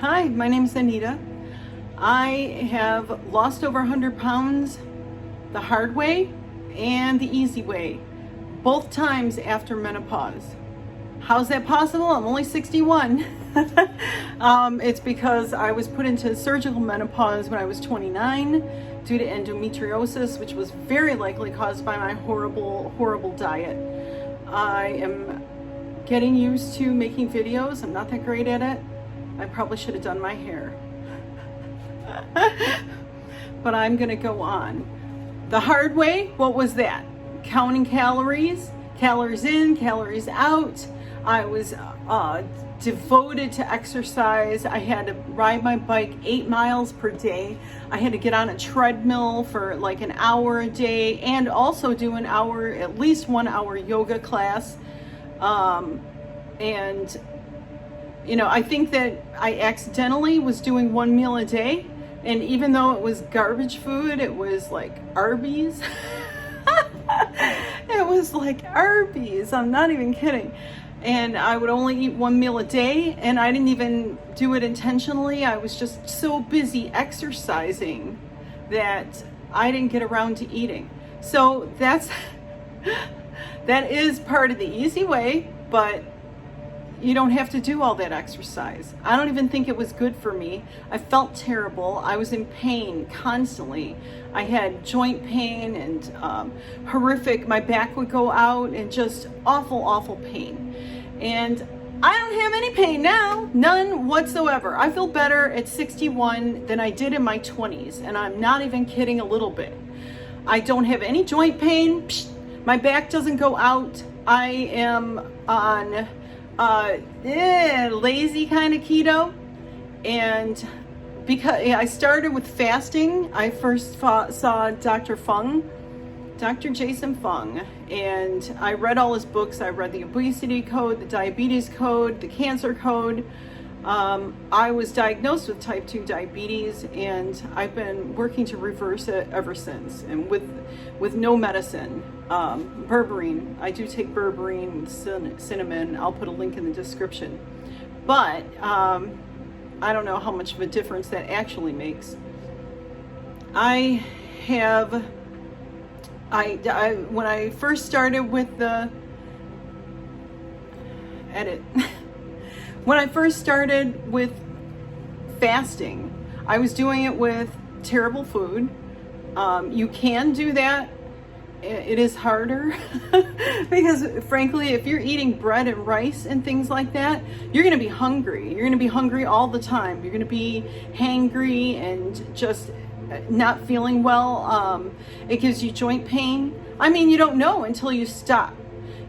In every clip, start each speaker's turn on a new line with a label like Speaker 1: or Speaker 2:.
Speaker 1: Hi, my name is Anita. I have lost over 100 pounds the hard way and the easy way, both times after menopause. How's that possible? I'm only 61. It's because I was put into surgical menopause when I was 29 due to endometriosis, which was very likely caused by my horrible diet. I am getting used to making videos. I'm not that great at it. I probably should have done my hair. But I'm gonna go on. The hard way, what was that? Counting calories in, calories out. I was devoted to exercise. I had to ride my bike 8 miles per day. I had to get on a treadmill for like an hour a day and also do at least 1 hour yoga class. And I think that I accidentally was doing 1 meal a day, and even though it was garbage food, it was like Arby's. It was like Arby's, I'm not even kidding. And I would only eat 1 meal a day, and I didn't even do it intentionally. I was just so busy exercising that I didn't get around to eating. So that is part of the easy way, but you don't have to do all that exercise. I don't even think it was good for me. I felt terrible. I was in pain constantly. I had joint pain and horrific, my back would go out and just awful pain. And I don't have any pain now, none whatsoever. I feel better at 61 than I did in my 20s, and I'm not even kidding a little bit. I don't have any joint pain. My back doesn't go out. I am on lazy kind of keto, and because I started with fasting, I first saw Dr. Jason Fung, and I read all his books. I read the obesity code, the diabetes code, the cancer code. I was diagnosed with type 2 diabetes, and I've been working to reverse it ever since, and with no medicine. Berberine, I do take berberine, cinnamon. I'll put a link in the description, but I don't know how much of a difference that actually makes. When I first started with when I first started with fasting, I was doing it with terrible food. You can do that. It is harder because frankly, if you're eating bread and rice and things like that, you're going to be hungry. You're going to be hungry all the time. You're going to be hangry and just not feeling well. It gives you joint pain. I mean, you don't know until you stop.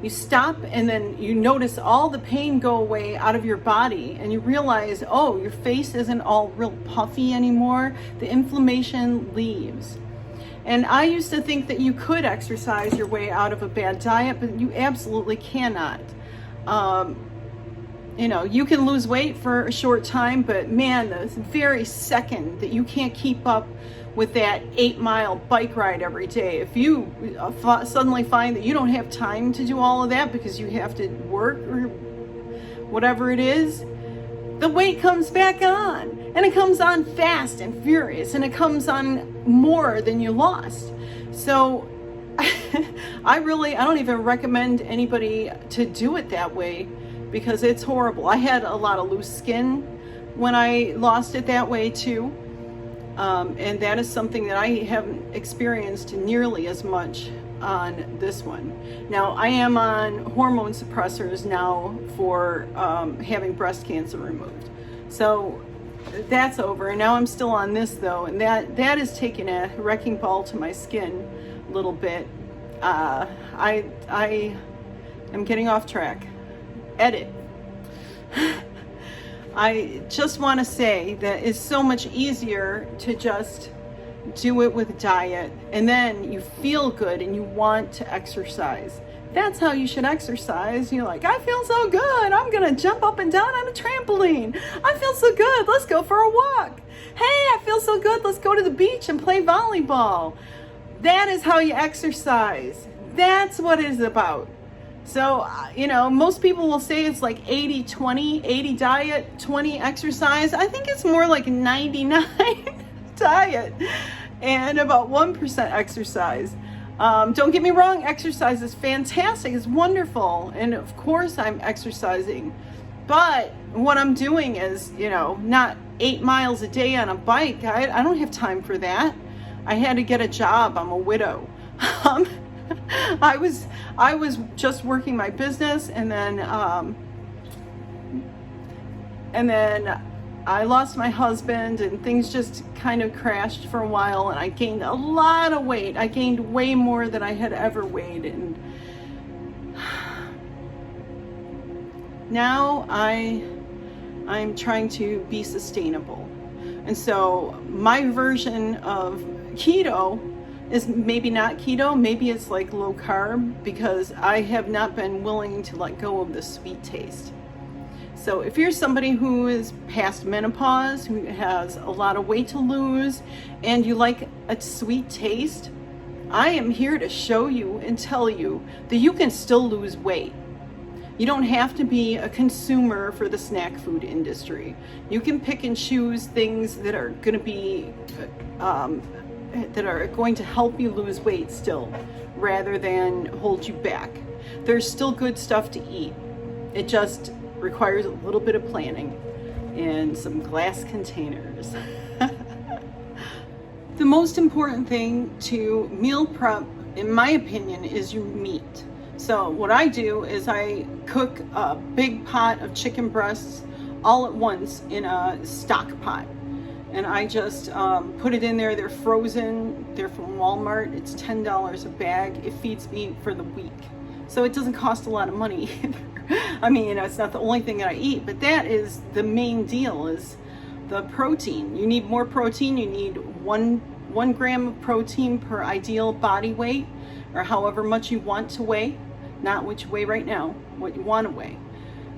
Speaker 1: You stop, and then you notice all the pain go away out of your body, and you realize, oh, your face isn't all real puffy anymore. The inflammation leaves. And I used to think that you could exercise your way out of a bad diet, but you absolutely cannot. You can lose weight for a short time, but man, the very second that you can't keep up with that 8-mile bike ride every day, if you suddenly find that you don't have time to do all of that because you have to work or whatever it is, the weight comes back on, and it comes on fast and furious, and it comes on more than you lost. So I don't even recommend anybody to do it that way because it's horrible. I had a lot of loose skin when I lost it that way too. And that is something that I haven't experienced nearly as much on this one. Now, I am on hormone suppressors now for having breast cancer removed. So that's over, and now I'm still on this though, and that is taking a wrecking ball to my skin a little bit. I am getting off track. Edit. I just want to say that it's so much easier to just do it with diet, and then you feel good and you want to exercise. That's how you should exercise. You're like, I feel so good, I'm gonna jump up and down on a trampoline. I feel so good, let's go for a walk. Hey, I feel so good, let's go to the beach and play volleyball. That is how you exercise. That's what it is about. So, most people will say it's like 80-20, 80 diet, 20 exercise. I think it's more like 99 diet and about 1% exercise. Don't get me wrong, exercise is fantastic, it's wonderful, and of course I'm exercising, but what I'm doing is, not 8 miles a day on a bike. I don't have time for that. I had to get a job. I'm a widow. I was just working my business, and then I lost my husband, and things just kind of crashed for a while, and I gained a lot of weight. I gained way more than I had ever weighed, and now I'm trying to be sustainable. And so my version of keto is maybe not keto, maybe it's like low carb, because I have not been willing to let go of the sweet taste. So if you're somebody who is past menopause, who has a lot of weight to lose, and you like a sweet taste, I am here to show you and tell you that you can still lose weight. You don't have to be a consumer for the snack food industry. You can pick and choose things that are going to be that are going to help you lose weight still, rather than hold you back. There's still good stuff to eat. It just requires a little bit of planning and some glass containers. The most important thing to meal prep, in my opinion, is your meat. So what I do is I cook a big pot of chicken breasts all at once in a stock pot. And I just put it in there. They're frozen. They're from Walmart. It's $10 a bag. It feeds me for the week. So it doesn't cost a lot of money either. I mean, it's not the only thing that I eat, but that is the main deal, is the protein. You need more protein. You need one gram of protein per ideal body weight, or however much you want to weigh, not what you weigh right now, what you want to weigh.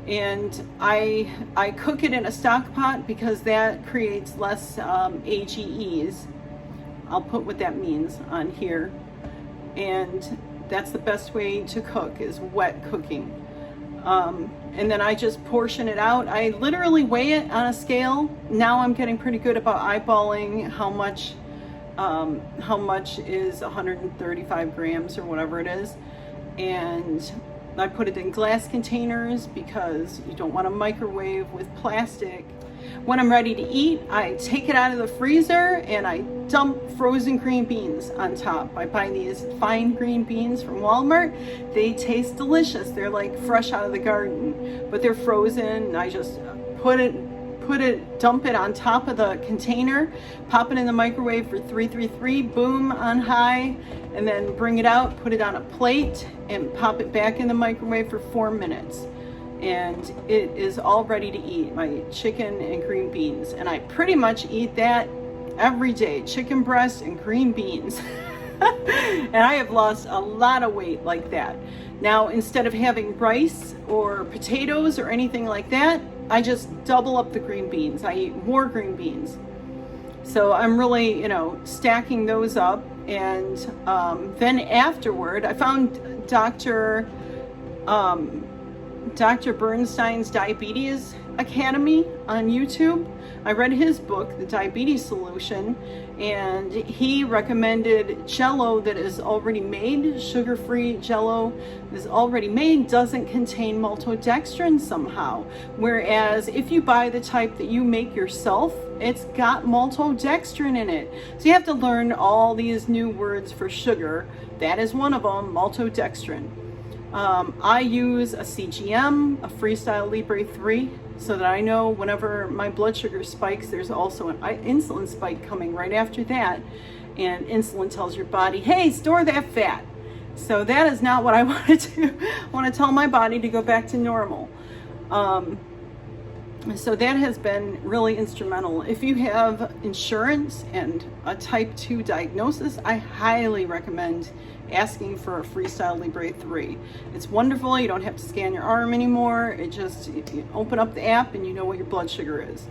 Speaker 1: And I cook it in a stock pot because that creates less AGEs. I'll put what that means on here. And that's the best way to cook, is wet cooking. And then I just portion it out. I literally weigh it on a scale. Now I'm getting pretty good about eyeballing how much is 135 grams or whatever it is. And I put it in glass containers because you don't want to microwave with plastic. When I'm ready to eat, I take it out of the freezer and I dump frozen green beans on top. I buy these fine green beans from Walmart. They taste delicious. They're like fresh out of the garden, but they're frozen. I just dump it on top of the container, pop it in the microwave for 333, boom, on high, and then bring it out, put it on a plate, and pop it back in the microwave for 4 minutes. And it is all ready to eat, my chicken and green beans. And I pretty much eat that every day, chicken breast and green beans. And I have lost a lot of weight like that. Now, instead of having rice or potatoes or anything like that, I just double up the green beans. I eat more green beans. So I'm really, stacking those up. And then afterward, I found Dr. Bernstein's Diabetes Academy on YouTube. I read his book, The Diabetes Solution, and he recommended Jello that is already made, sugar-free Jello that is already made, doesn't contain maltodextrin somehow. Whereas if you buy the type that you make yourself, it's got maltodextrin in it. So you have to learn all these new words for sugar. That is one of them, maltodextrin. I use a CGM, a Freestyle Libre 3, so that I know whenever my blood sugar spikes, there's also an insulin spike coming right after that. And insulin tells your body, hey, store that fat. So that is not what I want to do. I want to tell my body to go back to normal. So that has been really instrumental. If you have insurance and a type 2 diagnosis, I highly recommend asking for a Freestyle Libre 3. It's wonderful. You don't have to scan your arm anymore. You open up the app and you know what your blood sugar is.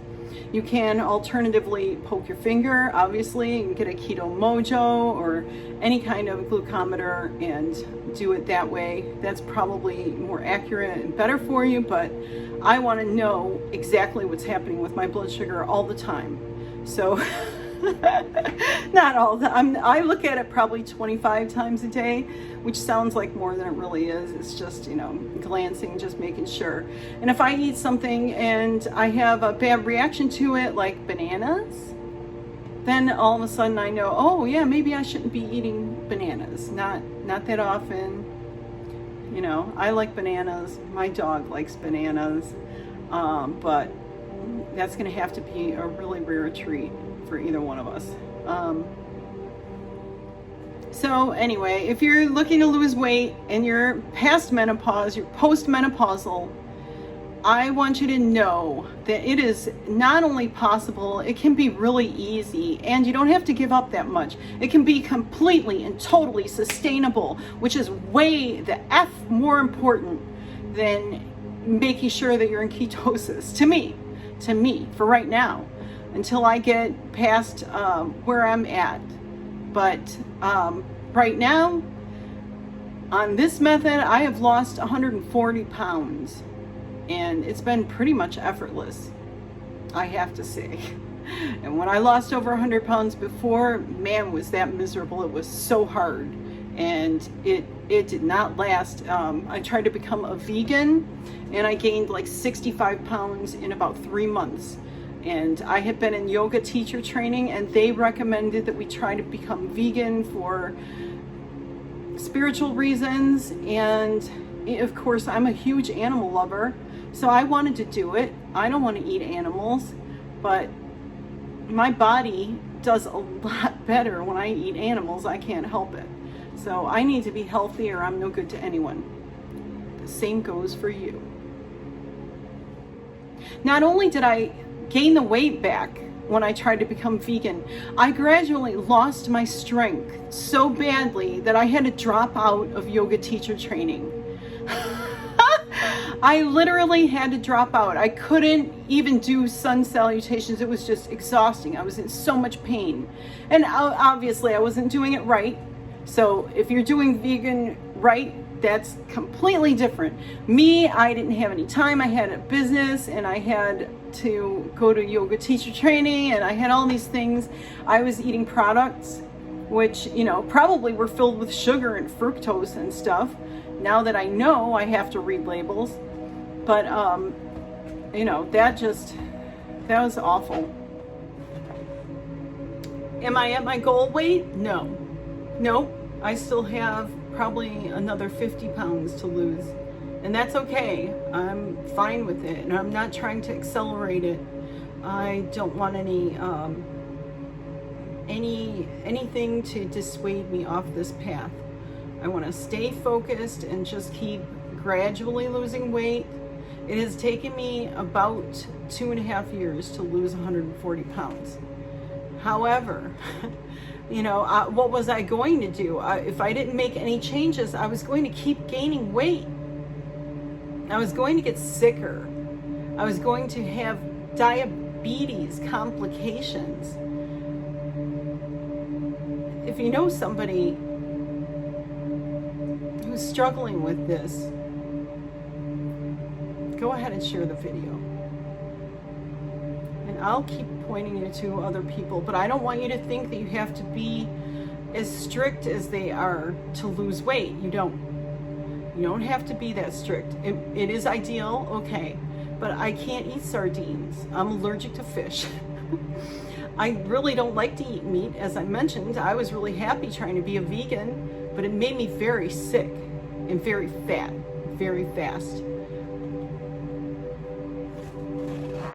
Speaker 1: You can alternatively poke your finger, obviously, and get a Keto Mojo or any kind of glucometer and do it that way. That's probably more accurate and better for you, but I want to know exactly what's happening with my blood sugar all the time. So not all the time. I look at it probably 25 times a day, which sounds like more than it really is. It's just, glancing, just making sure. And if I eat something and I have a bad reaction to it, like bananas, then all of a sudden I know, oh yeah, maybe I shouldn't be eating bananas. Not that often. I like bananas. My dog likes bananas. But that's going to have to be a really rare treat for either one of us. So anyway, if you're looking to lose weight and you're past menopause, you're postmenopausal, I want you to know that it is not only possible, it can be really easy, and you don't have to give up that much. It can be completely and totally sustainable, which is way the F more important than making sure that you're in ketosis, to me, for right now, until I get past where I'm at. But right now, on this method, I have lost 140 pounds. And it's been pretty much effortless, I have to say. And when I lost over 100 pounds before, man, was that miserable. It was so hard. And it did not last. I tried to become a vegan, and I gained like 65 pounds in about 3 months. And I had been in yoga teacher training, and they recommended that we try to become vegan for spiritual reasons. And of course, I'm a huge animal lover. So I wanted to do it. I don't want to eat animals, but my body does a lot better when I eat animals. I can't help it. So I need to be healthy or I'm no good to anyone. The same goes for you. Not only did I gain the weight back when I tried to become vegan, I gradually lost my strength so badly that I had to drop out of yoga teacher training. I literally had to drop out. I couldn't even do sun salutations. It was just exhausting. I was in so much pain. And obviously I wasn't doing it right. So if you're doing vegan right, that's completely different. Me, I didn't have any time. I had a business and I had to go to yoga teacher training and I had all these things. I was eating products which, probably were filled with sugar and fructose and stuff. Now that I know, I have to read labels. But, that was awful. Am I at my goal weight? No. Nope. I still have probably another 50 pounds to lose. And that's okay. I'm fine with it. And I'm not trying to accelerate it. I don't want anything to dissuade me off this path. I want to stay focused and just keep gradually losing weight. It has taken me about 2.5 years to lose 140 pounds. However, what was I going to do? If I didn't make any changes, I was going to keep gaining weight. I was going to get sicker. I was going to have diabetes complications. If you know somebody who's struggling with this, go ahead and share the video. And I'll keep pointing you to other people, but I don't want you to think that you have to be as strict as they are to lose weight. You don't. You don't have to be that strict. It is ideal, okay, but I can't eat sardines. I'm allergic to fish. I really don't like to eat meat. As I mentioned, I was really happy trying to be a vegan, but it made me very sick and very fat, very fast.